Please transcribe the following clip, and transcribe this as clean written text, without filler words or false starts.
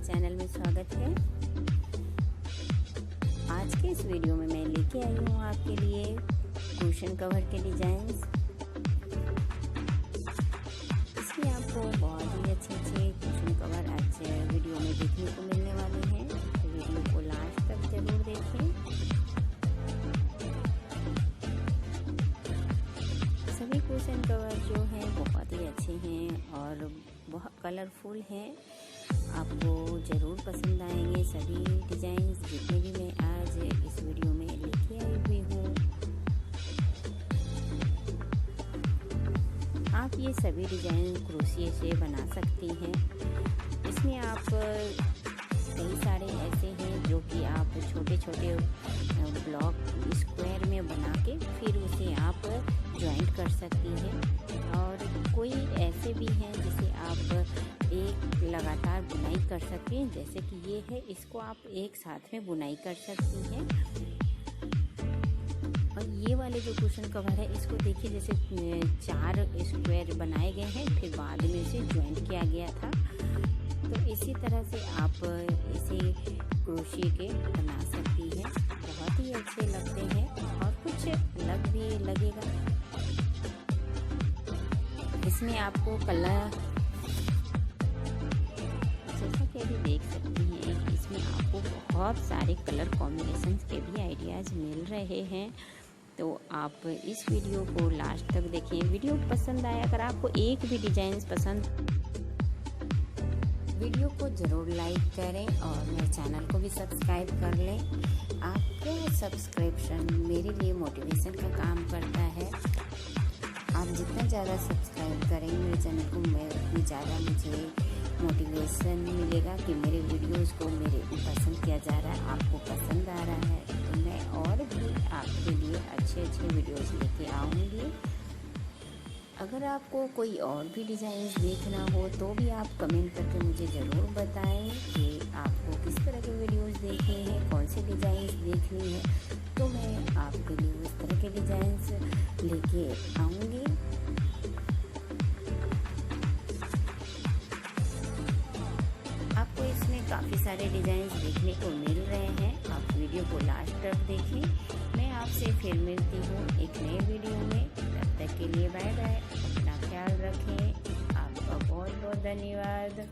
Channel में स्वागत है। आज के इस वीडियो में मैं लेके आई हूँ आपके लिए कुशन कवर के डिजाइन्स। इसमें आपको बहुत ही अच्छे कुशन कवर आज वीडियो में देखने को मिलने वाले हैं, तो वीडियो को लास्ट तक जरूर देखें। सभी कुशन कवर जो हैं बहुत ही अच्छे हैं और बहुत कलरफुल हैं, आपको ज़रूर पसंद आएंगे सभी डिज़ाइंस जितने भी मैं आज इस वीडियो में लेके आई हुई हूँ। आप ये सभी डिज़ाइन क्रोशिया से बना सकती हैं। इसमें आप कई सारे ऐसे हैं जो कि आप छोटे छोटे ब्लॉक स्क्वायर में बना के फिर उसे आप जॉइंट कर सकती हैं, और कोई ऐसे भी हैं जिसे आप एक लगातार बुनाई कर सकती हैं, जैसे कि ये है, इसको आप एक साथ में बुनाई कर सकती हैं। और ये वाले जो कुशन कवर है, इसको देखिए जैसे 4 स्क्वायर बनाए गए हैं, फिर बाद में इसे ज्वाइंट किया गया था। तो इसी तरह से आप इसे क्रोशिया के बना सकती हैं। बहुत ही अच्छे लगते हैं और कुछ अलग भी लगेगा। इसमें आपको कलर, जैसा कि अभी देख सकती हैं, इसमें आपको बहुत सारे कलर कॉम्बिनेशंस के भी आइडियाज़ मिल रहे हैं। तो आप इस वीडियो को लास्ट तक देखें। वीडियो पसंद आए, अगर आपको एक भी डिजाइन पसंद, वीडियो को ज़रूर लाइक करें और मेरे चैनल को भी सब्सक्राइब कर लें। आपका सब्सक्रिप्शन मेरे लिए मोटिवेशन का काम करता है। आप जितना ज़्यादा सब्सक्राइब करेंगे मेरे चैनल को, मैं उतनी ज़्यादा मुझे मोटिवेशन मिलेगा कि मेरे वीडियोस को मेरे पसंद किया जा रहा है, आपको पसंद आ रहा है, तो मैं और भी आपके लिए अच्छे वीडियोस लेके आऊँगी। अगर आपको कोई और भी डिज़ाइन देखना हो तो भी आप कमेंट करके मुझे ज़रूर बताएं कि आपको किस तरह के वीडियोस देखने हैं, कौन से डिज़ाइन देखनी है, तो मैं आपके लिए उस तरह के डिज़ाइंस लेके आऊँगी। आपको इसमें काफ़ी सारे डिज़ाइंस देखने को मिल रहे हैं। आप वीडियो को लास्ट तक देखें। मैं आपसे फिर मिलती हूँ एक नए वीडियो में। तब तक के लिए बाय बाय। अपना ख्याल रखें। आपका बहुत बहुत धन्यवाद।